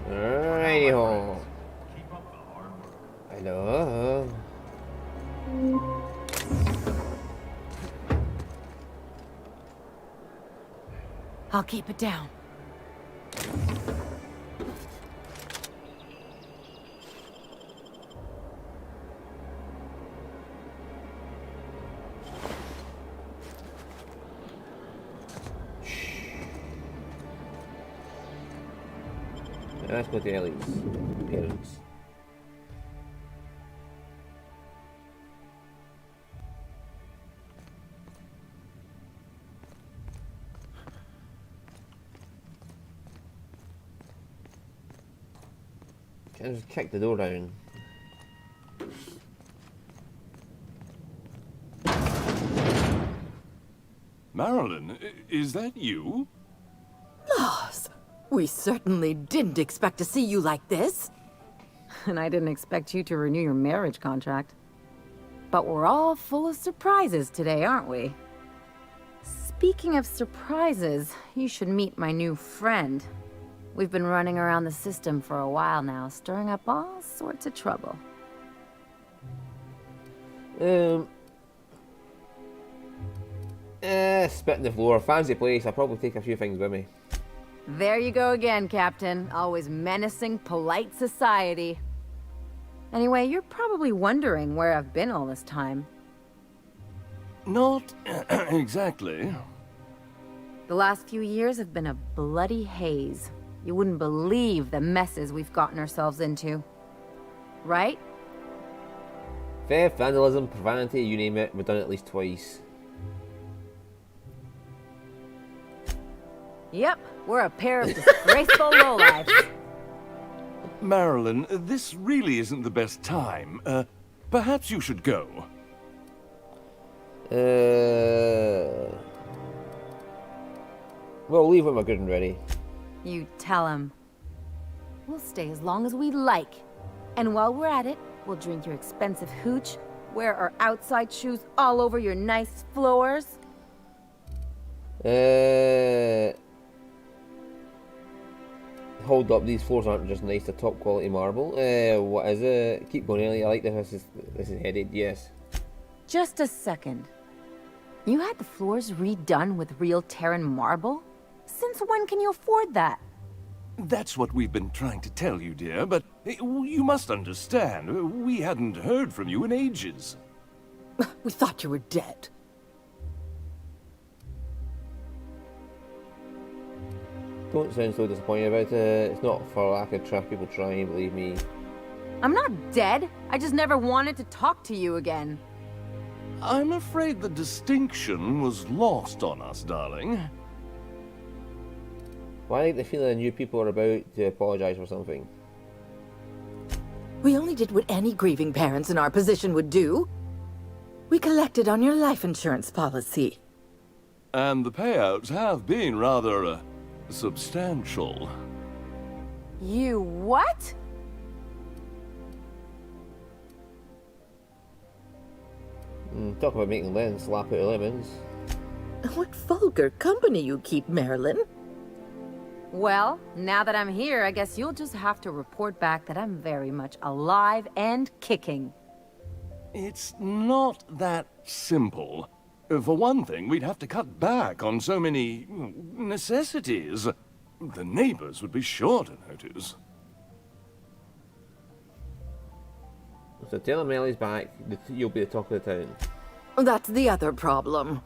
Alrighty ho. Hello. I'll keep it down. Let's go to Ellie's parents. Can I just kick the door down? Marilyn, is that you? Loss! We certainly didn't expect to see you like this. And I didn't expect you to renew your marriage contract. But we're all full of surprises today, aren't we? Speaking of surprises, you should meet my new friend. We've been running around the system for a while now, stirring up all sorts of trouble. Spit in the floor. Fancy place. I'll probably take a few things with me. There you go again, Captain. Always menacing polite society. Anyway, you're probably wondering where I've been all this time. Not exactly. The last few years have been a bloody haze. You wouldn't believe the messes we've gotten ourselves into. Right? Theft, vandalism, profanity, you name it, we've done it at least twice. Yep, we're a pair of disgraceful lowlifes. Marilyn, this really isn't the best time. Perhaps you should go. Well, leave when we're good and ready. You tell him. We'll stay as long as we like. And while we're at it, we'll drink your expensive hooch, wear our outside shoes all over your nice floors. Hold up, these floors aren't just nice, they're top quality marble. What is it? Keep going, Ellie. I like this. This is headed, yes. Just a second. You had the floors redone with real Terran marble? Since when can you afford that? That's what we've been trying to tell you, dear, but you must understand, we hadn't heard from you in ages. We thought you were dead. Don't sound so disappointed about it. It's not for lack of people trying, believe me. I'm not dead. I just never wanted to talk to you again. I'm afraid the distinction was lost on us, darling. Why like the feeling you people are about to apologise for something? We only did what any grieving parents in our position would do. We collected on your life insurance policy. And the payouts have been rather, substantial. You what? Talk about making lemons slap out of lemons. What vulgar company you keep, Marilyn. Well, now that I'm here, I guess you'll just have to report back that I'm very much alive and kicking. It's not that simple. For one thing, we'd have to cut back on so many necessities. The neighbors would be sure to notice. So tell him Ellie's back, you'll be the talk of the town. That's the other problem.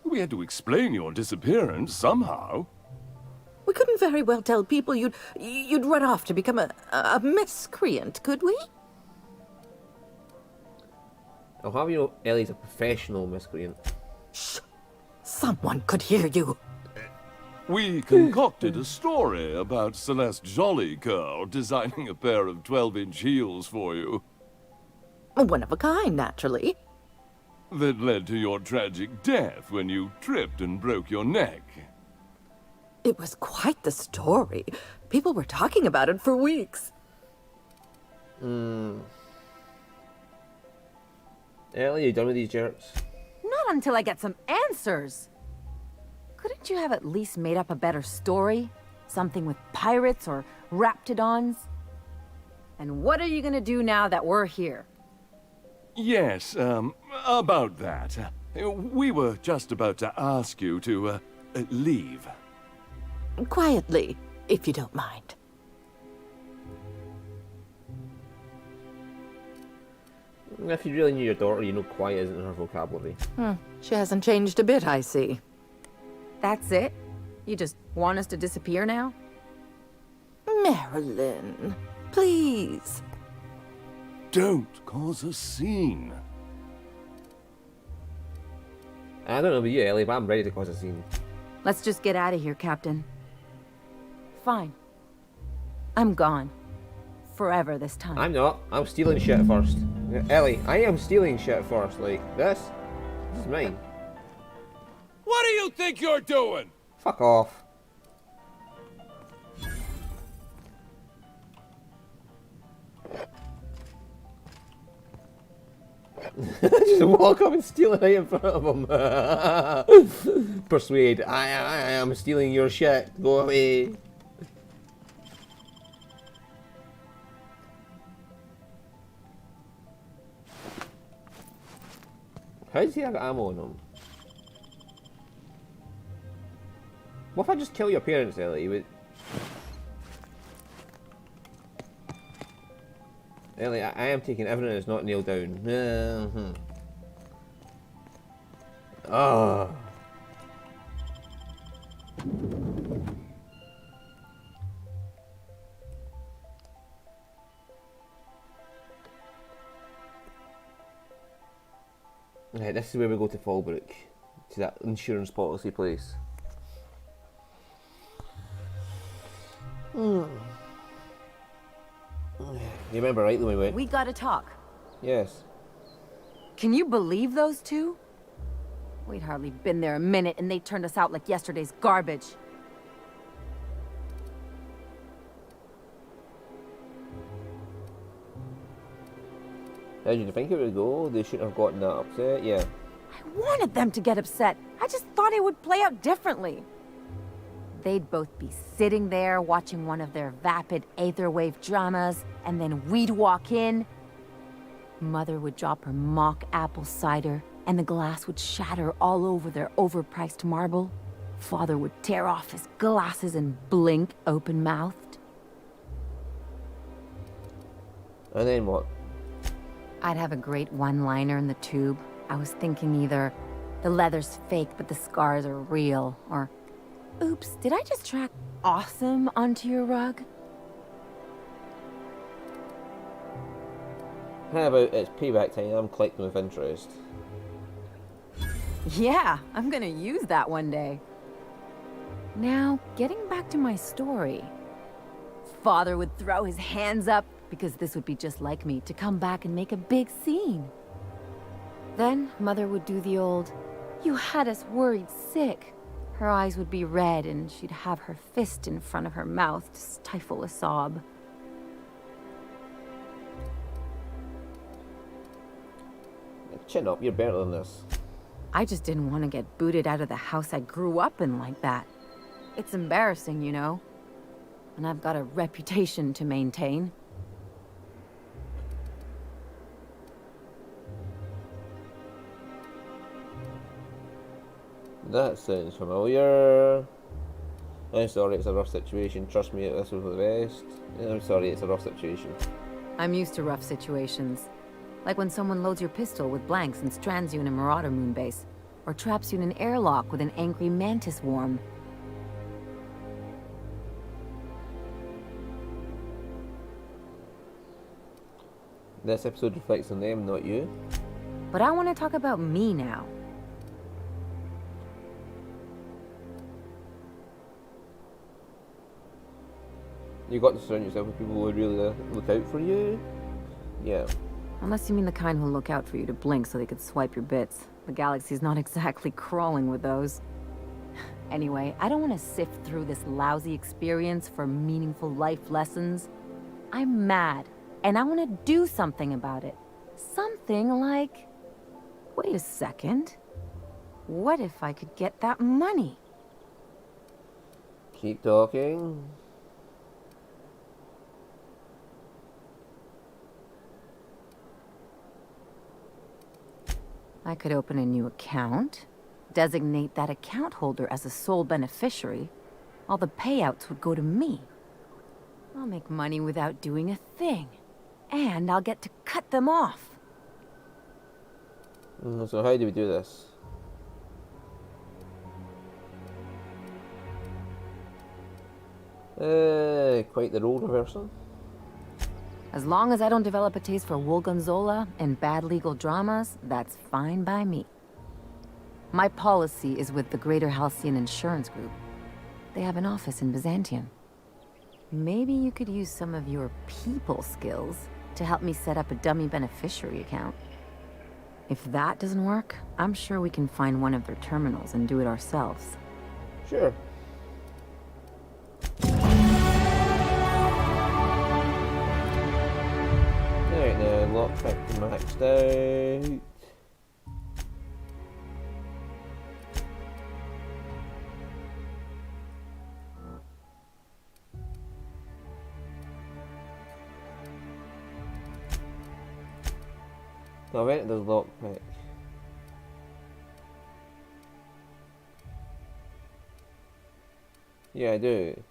We had to explain your disappearance somehow. We couldn't very well tell people you'd run off to become a miscreant, could we? I'll have you know Ellie's a professional miscreant. Shh! Someone could hear you. We concocted a story about Celeste Jollycurl designing a pair of 12-inch heels for you. One of a kind, naturally. That led to your tragic death when you tripped and broke your neck. It was quite the story. People were talking about it for weeks. Ellie, you done with these jerks? Not until I get some answers. Couldn't you have at least made up a better story? Something with pirates or raptidons? And what are you gonna do now that we're here? Yes, about that. We were just about to ask you to, leave. Quietly, if you don't mind. If you really knew your daughter, you know quiet isn't in her vocabulary. She hasn't changed a bit, I see. That's it? You just want us to disappear now? Marilyn, please. Don't cause a scene. I don't know about you, Ellie, but I'm ready to cause a scene. Let's just get out of here, Captain. Fine. I'm gone. Forever this time. I'm not. I'm stealing shit first. Ellie, I am stealing shit first. Like, this is mine. What do you think you're doing? Fuck off. Just walk up and steal it right in front of him. Persuade. I am stealing your shit. Go away. How does he have ammo on him? What if I just kill your parents, Ellie? Ellie, I am taking everything that's not nailed down. Ah. Right, this is where we go to Fallbrook, to that insurance policy place. You remember rightly when we went? We gotta talk. Yes. Can you believe those two? We'd hardly been there a minute and they turned us out like yesterday's garbage. How did you think it would go? They shouldn't have gotten that upset, yeah. I wanted them to get upset. I just thought it would play out differently. They'd both be sitting there watching one of their vapid aetherwave dramas, and then we'd walk in. Mother would drop her mock apple cider, and the glass would shatter all over their overpriced marble. Father would tear off his glasses and blink open-mouthed. And then what? I'd have a great one-liner in the tube. I was thinking either, the leather's fake but the scars are real, or, oops, did I just track awesome onto your rug? How about it's payback time, I'm collecting with interest. Yeah, I'm gonna use that one day. Now, getting back to my story. Father would throw his hands up, because this would be just like me, to come back and make a big scene. Then, Mother would do the old, "You had us worried sick." Her eyes would be red, and she'd have her fist in front of her mouth to stifle a sob. Chin up, you're better than this. I just didn't want to get booted out of the house I grew up in like that. It's embarrassing, you know? And I've got a reputation to maintain. That sounds familiar. I'm sorry, it's a rough situation. Trust me, this was the best. I'm sorry, it's a rough situation. I'm used to rough situations. Like when someone loads your pistol with blanks and strands you in a Marauder moonbase. Or traps you in an airlock with an angry mantis worm. This episode reflects on them, not you. But I want to talk about me now. You got to surround yourself with people who would really look out for you. Yeah. Unless you mean the kind who look out for you to blink so they could swipe your bits. The galaxy's not exactly crawling with those. Anyway, I don't want to sift through this lousy experience for meaningful life lessons. I'm mad, and I want to do something about it. Something like... Wait a second. What if I could get that money? Keep talking. I could open a new account, designate that account holder as a sole beneficiary. All the payouts would go to me. I'll make money without doing a thing. And I'll get to cut them off. So how do we do this? Quite the role reversal. As long as I don't develop a taste for Wolgonzola and bad legal dramas, that's fine by me. My policy is with the Greater Halcyon Insurance Group. They have an office in Byzantium. Maybe you could use some of your people skills to help me set up a dummy beneficiary account. If that doesn't work, I'm sure we can find one of their terminals and do it ourselves. Sure. Alright now, lockpick maxed out. I bet there's lockpick. Yeah, I do.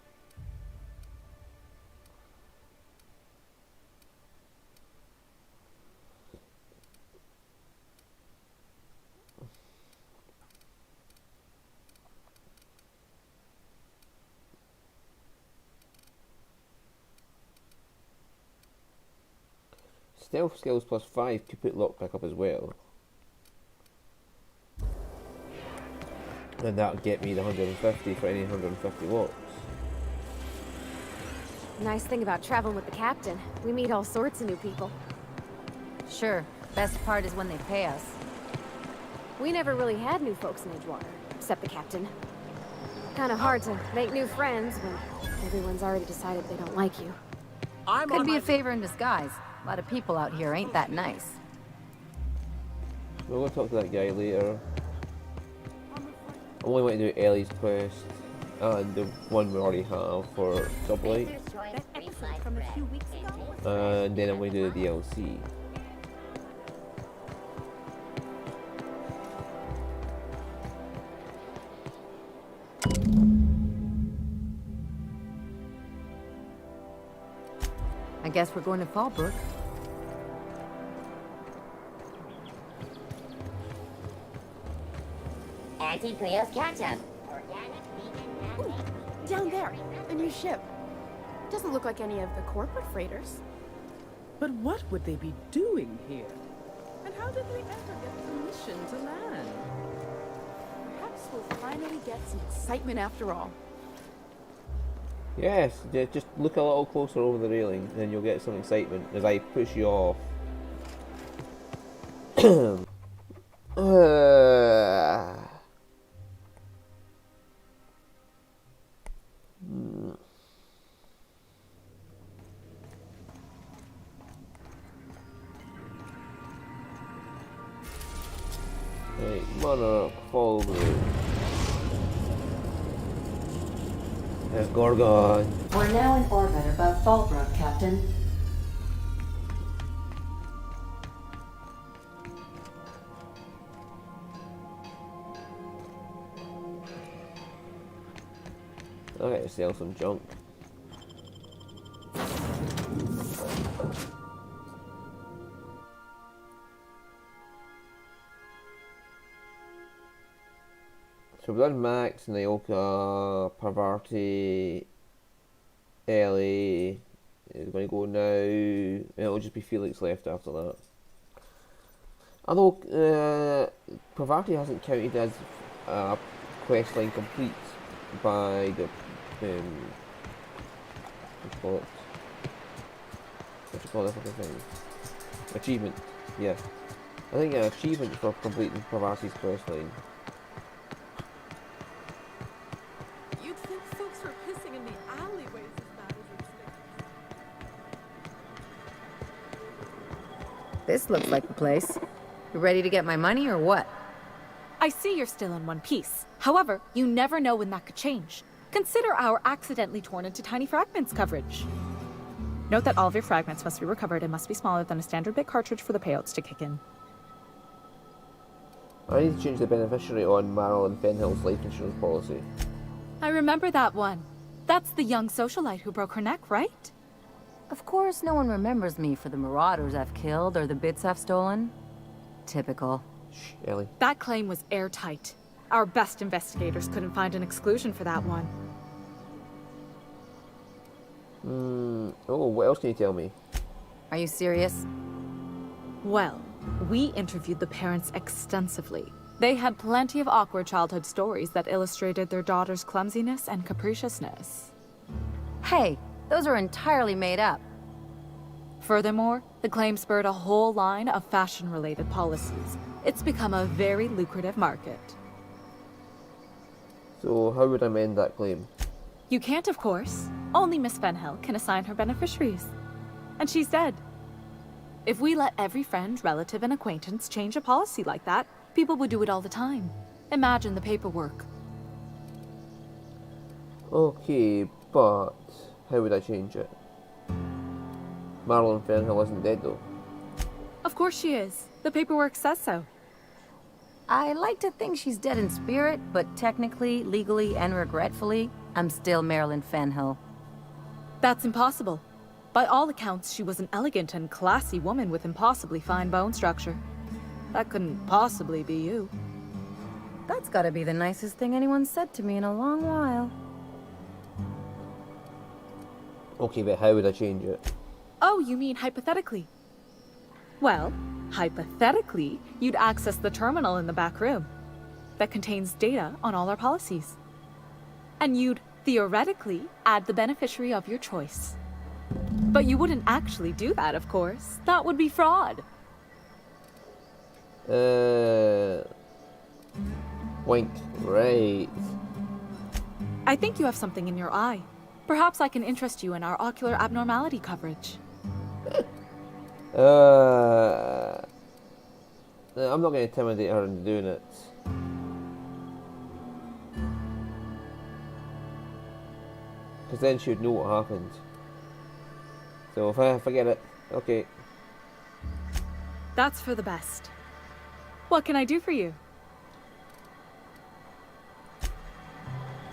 Stealth skills plus 5 to put lockpick up as well. And that'll get me the 150 for any 150 locks. Nice thing about traveling with the captain. We meet all sorts of new people. Sure, best part is when they pay us. We never really had new folks in Edgewater, except the captain. Kinda hard to make new friends when everyone's already decided they don't like you. Could be a favor in disguise. A lot of people out here ain't that nice. We'll go talk to that guy later. I only want to do Ellie's quest and the one we already have for Sublight. And then I'm going to do the DLC. I guess we're going to Fallbrook. Anti-Prius ketchup. Organic, vegan, Ooh, down there, a new ship. Doesn't look like any of the corporate freighters. But what would they be doing here? And how did they ever get permission to land? Perhaps we'll finally get some excitement after all. Yes, just look a little closer over the railing and you'll get some excitement as I push you off. Right, Monarch, Fallbrook. There's Gorgon. We're now in orbit above Fallbrook, Captain. I gotta sell some junk. So we've done Max, Nyoka, Parvati, Ellie is going to go now, and it'll just be Felix left after that. Although Parvati hasn't counted as a questline complete by the what you call that fucking thing? Achievement, yeah. I think an achievement for completing Parvati's questline. You'd think folks were pissing in the alleyways as bad as it's like. This looks like the place. You ready to get my money or what? I see you're still in one piece. However, you never know when that could change. Consider our accidentally torn into tiny fragments coverage. Note that all of your fragments must be recovered and must be smaller than a standard bit cartridge for the payouts to kick in. I need to change the beneficiary on Marilyn Fenhill's life insurance policy. I remember that one. That's the young socialite who broke her neck, right? Of course, no one remembers me for the marauders I've killed or the bits I've stolen. Typical. Shh, Ellie. That claim was airtight. Our best investigators couldn't find an exclusion for that one. Oh, what else can you tell me? Are you serious? Well, we interviewed the parents extensively. They had plenty of awkward childhood stories that illustrated their daughter's clumsiness and capriciousness. Hey, those are entirely made up. Furthermore, the claim spurred a whole line of fashion-related policies. It's become a very lucrative market. So how would I amend that claim? You can't, of course. Only Miss Fenhill can assign her beneficiaries. And she's dead. If we let every friend, relative, and acquaintance change a policy like that, people would do it all the time. Imagine the paperwork. Okay, but how would I change it? Marilyn Fenhill isn't dead though. Of course she is. The paperwork says so. I like to think she's dead in spirit, but technically, legally, and regretfully, I'm still Marilyn Fenhill. That's impossible. By all accounts, she was an elegant and classy woman with impossibly fine bone structure. That couldn't possibly be you. That's gotta be the nicest thing anyone's said to me in a long while. Okay, but how would I change it? Oh, you mean hypothetically? Well, hypothetically, you'd access the terminal in the back room that contains data on all our policies. And you'd, theoretically, add the beneficiary of your choice. But you wouldn't actually do that, of course. That would be fraud. Wink. Right. I think you have something in your eye. Perhaps I can interest you in our ocular abnormality coverage. I'm not going to intimidate her into doing it. Because then she would know what happened. So if I forget it, okay. That's for the best. What can I do for you?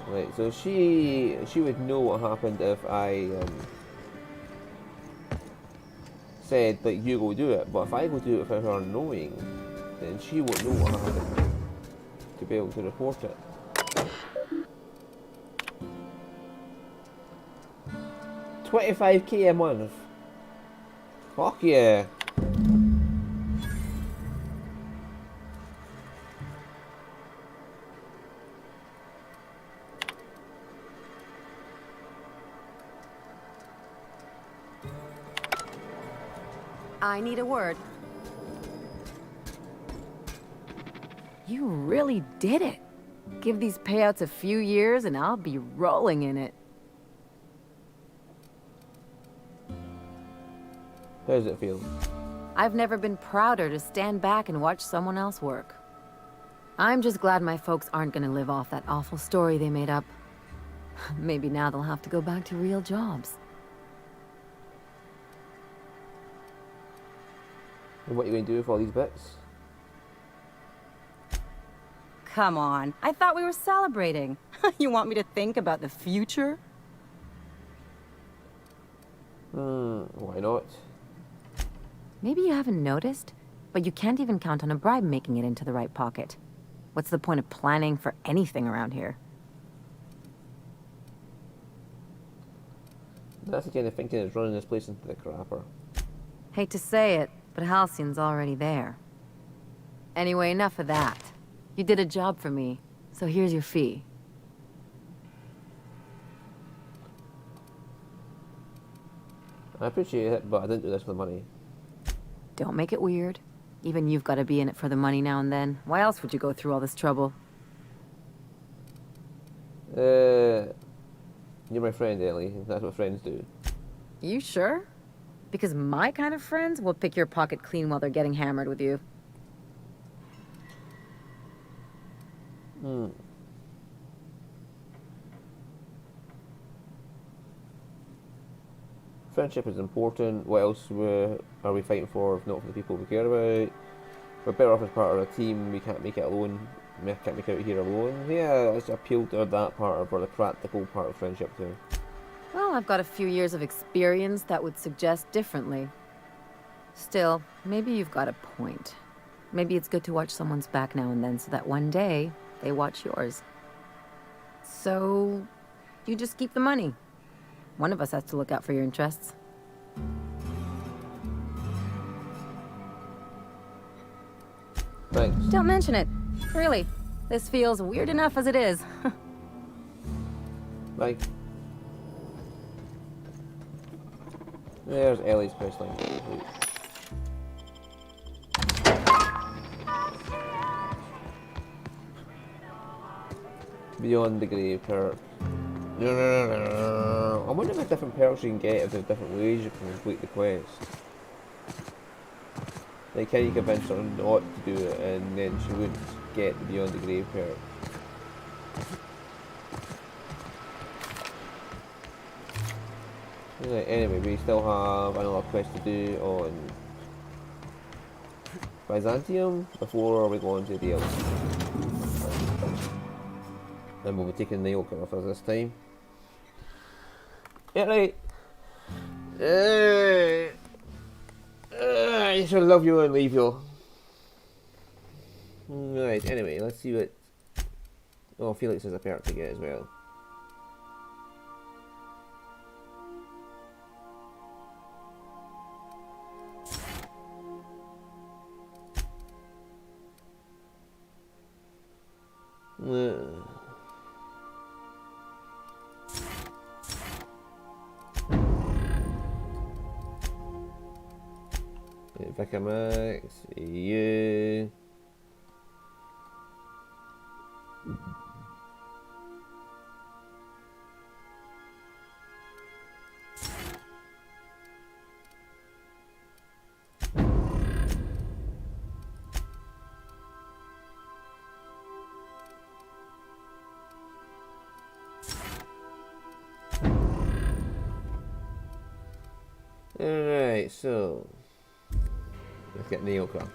Right, so she would know what happened if I said, but you go do it. But if I go do it without her knowing, then she won't know what happened to be able to report it. $25K a month. Fuck yeah. I need a word. You really did it. Give these payouts a few years and I'll be rolling in it. How does it feel? I've never been prouder to stand back and watch someone else work. I'm just glad my folks aren't gonna live off that awful story they made up. Maybe now they'll have to go back to real jobs. And what are you going to do with all these bits? Come on, I thought we were celebrating. You want me to think about the future? Why not? Maybe you haven't noticed, but you can't even count on a bribe making it into the right pocket. What's the point of planning for anything around here? That's the kind of thinking that's running this place into the crapper. Hate to say it, but Halcyon's already there. Anyway, enough of that. You did a job for me, so here's your fee. I appreciate it, but I didn't do this for the money. Don't make it weird. Even you've got to be in it for the money now and then. Why else would you go through all this trouble? You're my friend, Ellie. That's what friends do. You sure? Because my kind of friends will pick your pocket clean while they're getting hammered with you. Friendship is important. What else are we fighting for if not for the people we care about? We're better off as part of a team. We can't make it alone. We can't make it out here alone. Yeah, let's appeal to that part of, or the practical part of friendship too. Well, I've got a few years of experience that would suggest differently. Still, maybe you've got a point. Maybe it's good to watch someone's back now and then so that one day they watch yours. So, you just keep the money. One of us has to look out for your interests. Thanks. Don't mention it. Really, this feels weird enough as it is. Bye. There's Ellie's quest line. Beyond the grave perk. I wonder if different perks you can get if there's different ways you can complete the quest. Like, can you convince her not to do it and then she would get the Beyond the Grave perk? Right, anyway, we still have another quest to do on Byzantium before we go on to the DLC. And we'll be taking the Nail with us this time. Yeah, right. I should love you and leave you. Right, anyway, let's see what... Oh, Felix has a perk to get as well. Vicamax, you. Alright, so let's get Nyoka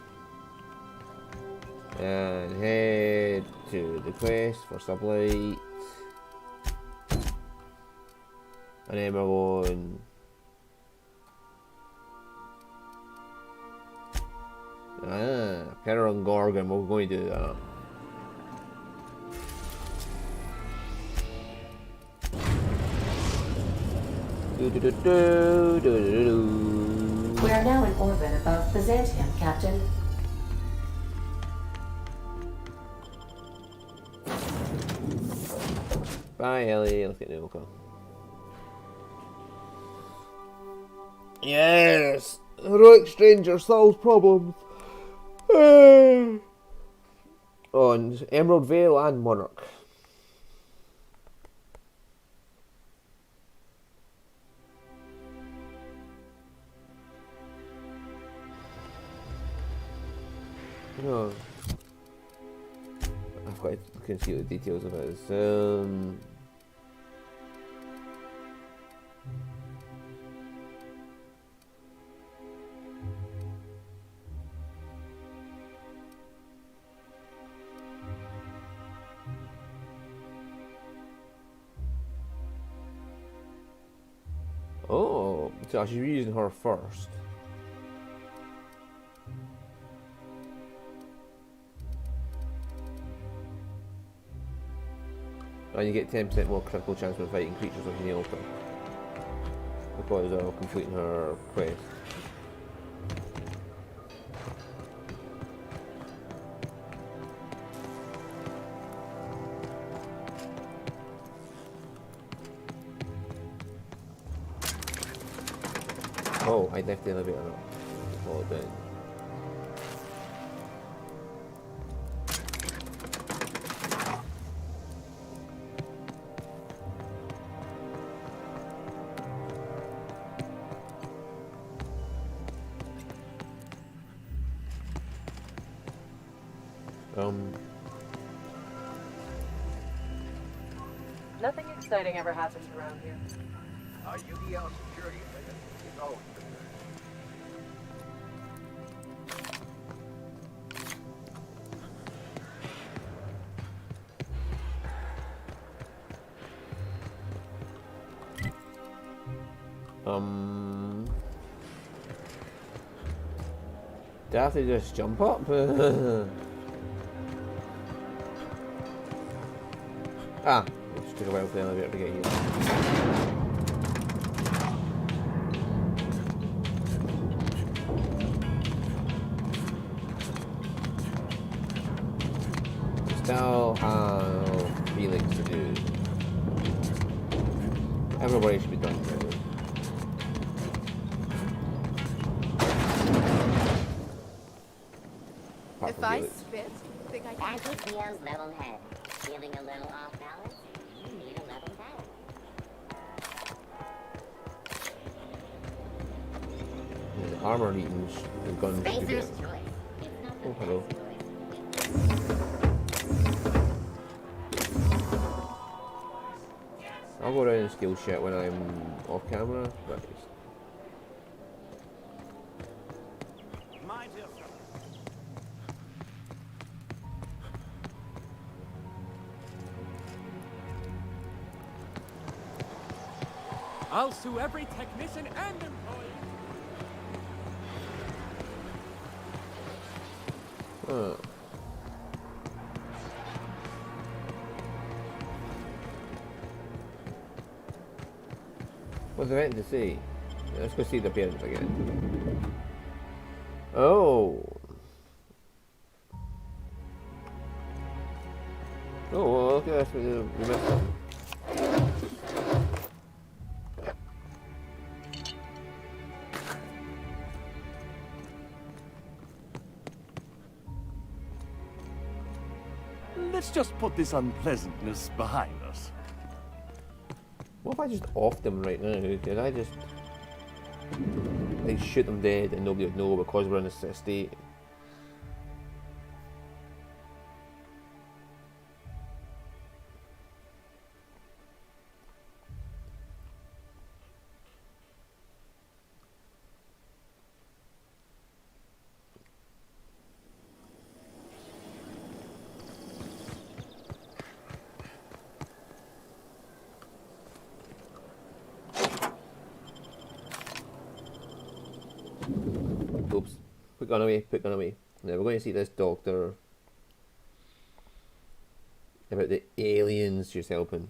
and head to the quest for Sublight, and then we're going Perron Gorgon. We're going to do that. We are now in orbit above Byzantium, Captain. Bye, Ellie. Let's get Nyoka. Yes! Heroic stranger solves problems. On Emerald Vale and Monarch. No. I've got to look and see what the details of it is. Oh, so I should be using her first. And you get 10% more critical chance when fighting creatures like Nyoka, because of completing her quest. Oh, I left the elevator up. Hold it down. Nothing exciting ever happens around here. UDL security. Do I have to just jump up? Ah, it just took a while for the elevator to get here. Still have feelings to do. Everybody should be done now. If I spit, think I can... That's Theo's level head. Feeling a little off balance? You need a level head. The armor eating the gun. Spacer's choice. Oh, hello. I'll go around and steal shit when I'm off camera, but I'll sue every technician and employee. What's the event to see? Let's go see the parents again. Oh. Oh, well, okay, that's what we missed something. Let's just put this unpleasantness behind us. What if I just off them right now? Did I just like shoot them dead and nobody would know because we're in this state? Oops. Put gun away, put gun away. Now we're going to see this doctor about the aliens she's helping.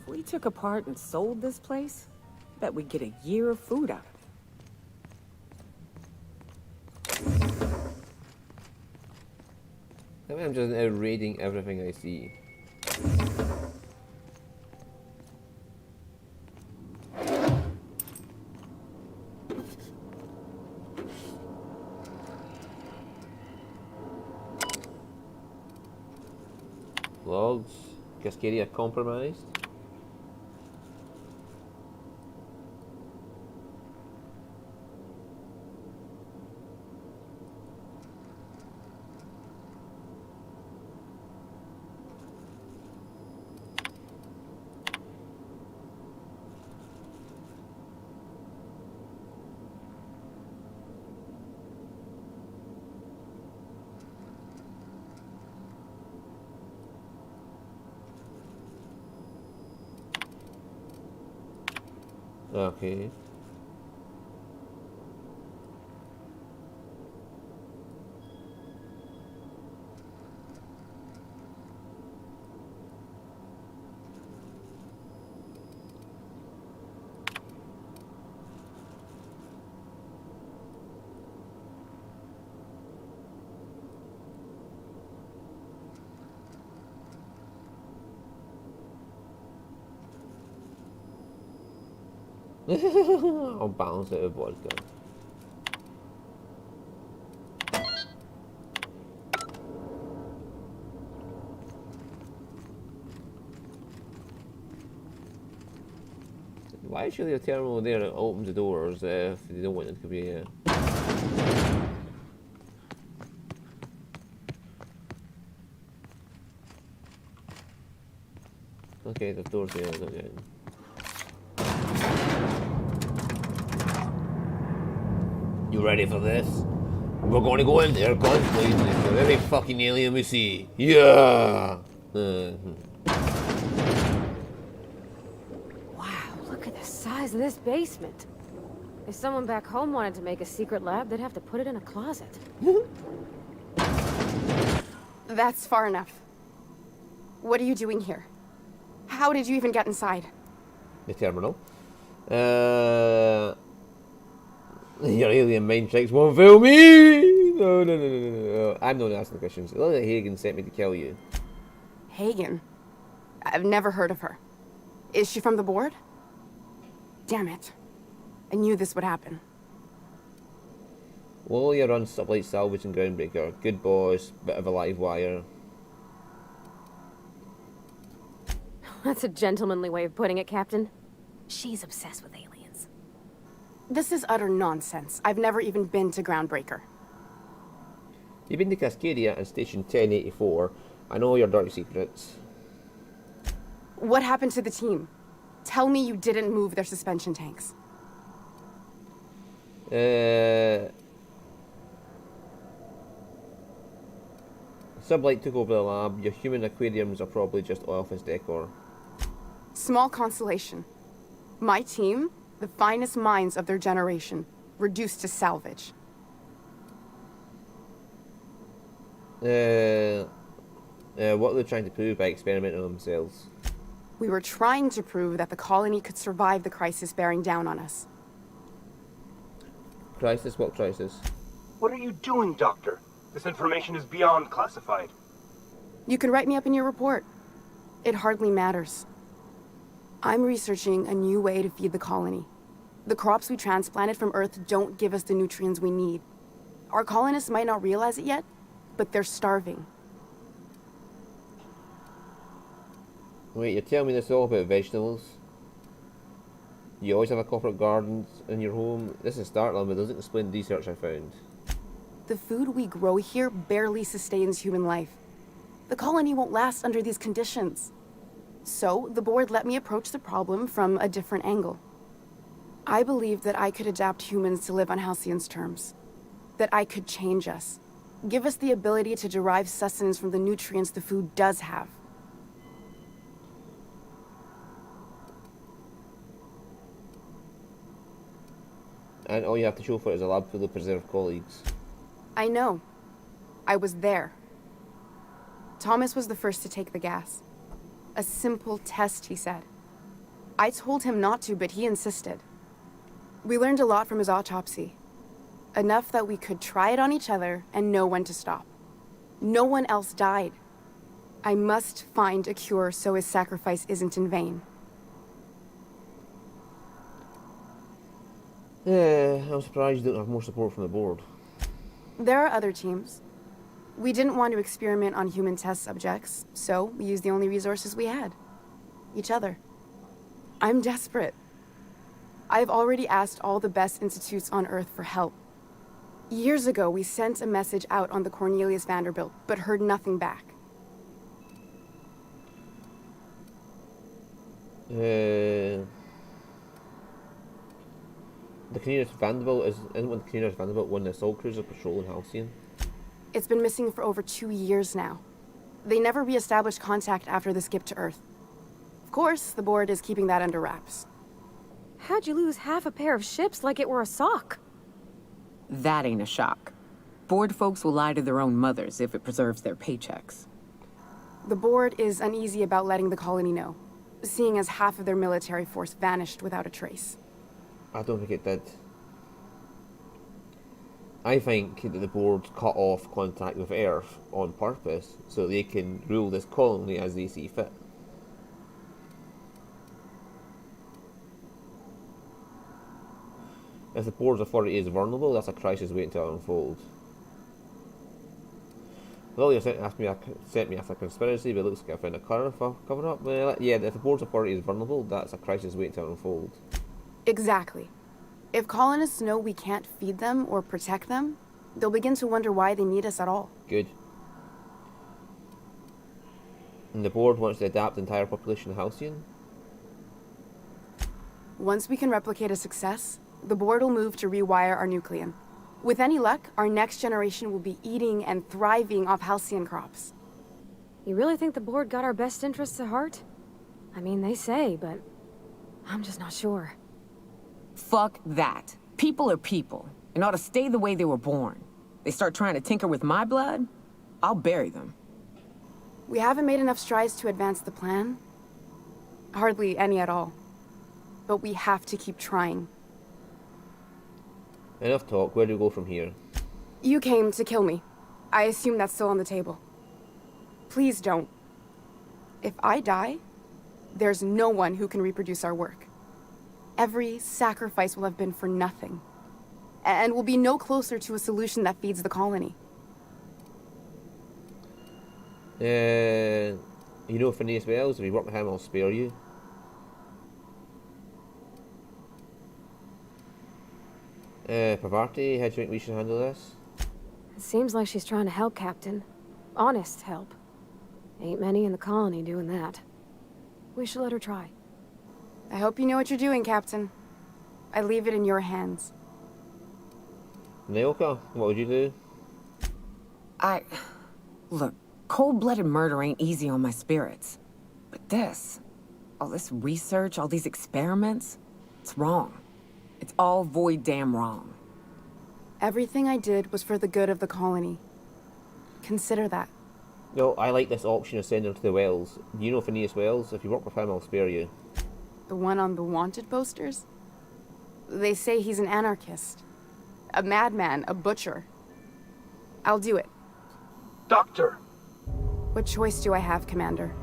If we took apart and sold this place, bet we'd get a year of food out of it. I mean, I'm just now raiding everything I see. Logs. Cascadia compromised. Okay. I'll bounce out of vodka. Why should there be a terminal there that opens the doors if they don't want it to be? Okay, the door's there. Not yet. You ready for this? We're going to go in there, guns blazing, with every fucking alien we see. Yeah. Wow, look at the size of this basement. If someone back home wanted to make a secret lab, they'd have to put it in a closet. That's far enough. What are you doing here? How did you even get inside? The terminal. Your alien mind tricks won't fool me! No. I'm not asking the questions. Look at Hagen sent me to kill you. Hagen? I've never heard of her. Is she from the board? Damn it. I knew this would happen. Well, you run stuff like Salvage and Groundbreaker. Good boss, bit of a live wire. That's a gentlemanly way of putting it, Captain. She's obsessed with aliens. This is utter nonsense. I've never even been to Groundbreaker. You've been to Cascadia and Station 1084. I know your dirty secrets. What happened to the team? Tell me you didn't move their suspension tanks. Sublight took over the lab. Your human aquariums are probably just office decor. Small consolation. My team, the finest minds of their generation, reduced to salvage. What are they trying to prove by experimenting on themselves? We were trying to prove that the colony could survive the crisis bearing down on us. Crisis? What crisis? What are you doing, Doctor? This information is beyond classified. You can write me up in your report. It hardly matters. I'm researching a new way to feed the colony. The crops we transplanted from Earth don't give us the nutrients we need. Our colonists might not realize it yet, but they're starving. Wait, you're telling me this all about vegetables? You always have a corporate garden in your home? This is startling, but doesn't explain the research I found. The food we grow here barely sustains human life. The colony won't last under these conditions. So, the board let me approach the problem from a different angle. I believed that I could adapt humans to live on Halcyon's terms. That I could change us. Give us the ability to derive sustenance from the nutrients the food does have. And all you have to show for it is a lab full of preserved colleagues. I know. I was there. Thomas was the first to take the gas. A simple test, he said. I told him not to, but he insisted. We learned a lot from his autopsy. Enough that we could try it on each other and know when to stop. No one else died. I must find a cure so his sacrifice isn't in vain. I'm surprised you don't have more support from the board. There are other teams. We didn't want to experiment on human test subjects, so we used the only resources we had. Each other. I'm desperate. I've already asked all the best institutes on Earth for help. Years ago, we sent a message out on the Cornelius Vanderbilt, but heard nothing back. The Cornelius Vanderbilt isn't when the Cornelius Vanderbilt won the assault cruiser patrol in Halcyon? It's been missing for over 2 years now. They never re-established contact after the skip to Earth. Of course, the board is keeping that under wraps. How'd you lose half a pair of ships like it were a sock? That ain't a shock. Board folks will lie to their own mothers if it preserves their paychecks. The board is uneasy about letting the colony know, seeing as half of their military force vanished without a trace. I don't think it did. I think that the board cut off contact with Earth on purpose so they can rule this colony as they see fit. If the board's authority is vulnerable, that's a crisis waiting to unfold. Well, you sent me after a conspiracy, but it looks like I found a cover-up. Well, yeah, if the board's authority is vulnerable, that's a crisis waiting to unfold. Exactly. If colonists know we can't feed them or protect them, they'll begin to wonder why they need us at all. Good. And the board wants to adapt the entire population of Halcyon? Once we can replicate a success, the board will move to rewire our nucleum. With any luck, our next generation will be eating and thriving off Halcyon crops. You really think the board got our best interests at heart? I mean, they say, but I'm just not sure. Fuck that. People are people, and ought to stay the way they were born. They start trying to tinker with my blood, I'll bury them. We haven't made enough strides to advance the plan. Hardly any at all. But we have to keep trying. Enough talk, where do we go from here? You came to kill me. I assume that's still on the table. Please don't. If I die, there's no one who can reproduce our work. Every sacrifice will have been for nothing. And we'll be no closer to a solution that feeds the colony. You know Phineas Wells, if you work with him, I'll spare you. Parvati, how do you think we should handle this? It seems like she's trying to help, Captain. Honest help. Ain't many in the colony doing that. We should let her try. I hope you know what you're doing, Captain. I leave it in your hands. Naoka, what would you do? Look, cold-blooded murder ain't easy on my spirits. But this, all this research, all these experiments, it's wrong. It's all void damn wrong. Everything I did was for the good of the colony. Consider that. No, I like this option of sending them to the Wells. You know Phineas Wells? If you work with him, I'll spare you. The one on the wanted posters? They say he's an anarchist. A madman, a butcher. I'll do it. Doctor! What choice do I have, Commander?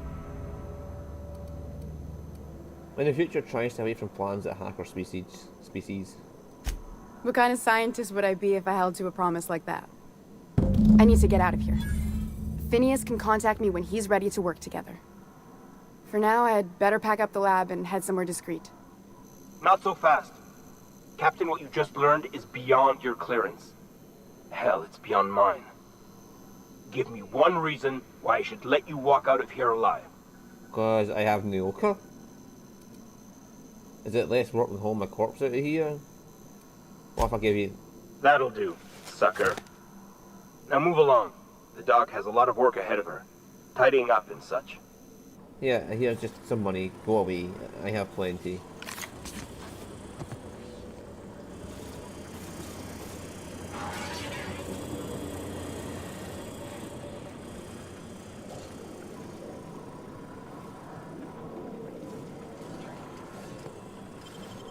In the future, try and stay away from plans that hack our species. What kind of scientist would I be if I held to a promise like that? I need to get out of here. Phineas can contact me when he's ready to work together. For now, I'd better pack up the lab and head somewhere discreet. Not so fast. Captain, what you just learned is beyond your clearance. Hell, it's beyond mine. Give me one reason why I should let you walk out of here alive. Because I have Naoka? Is it less work than hauling my corpse out of here? What if I give you... That'll do, sucker. Now move along. The doc has a lot of work ahead of her. Tidying up and such. Yeah, here's just some money. Go away. I have plenty.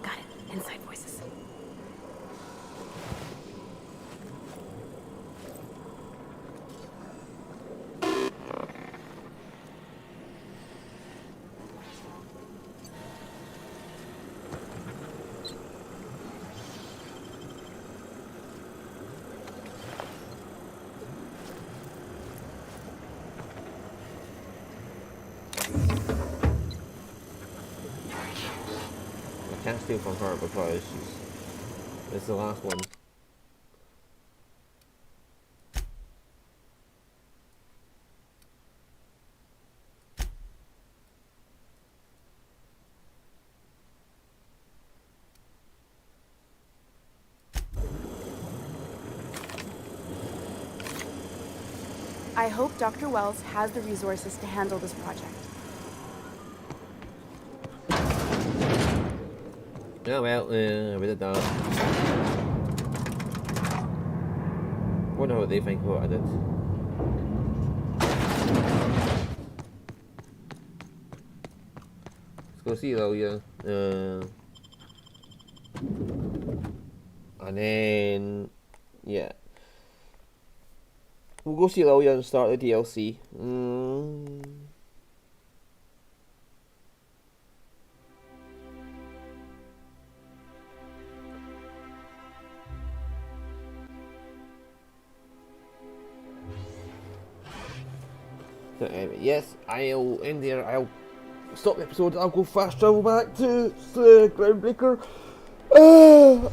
Got it. Inside voices. I can't steal from her because it's the last one. I hope Dr. Wells has the resources to handle this project. Yeah, well, we did that. Wonder what they think of what I did. Let's go see Lilia. And then, yeah. We'll go see Lilia and start the DLC. Yes, I'll end there. I'll stop the episode. I'll go fast travel back to Groundbreaker. I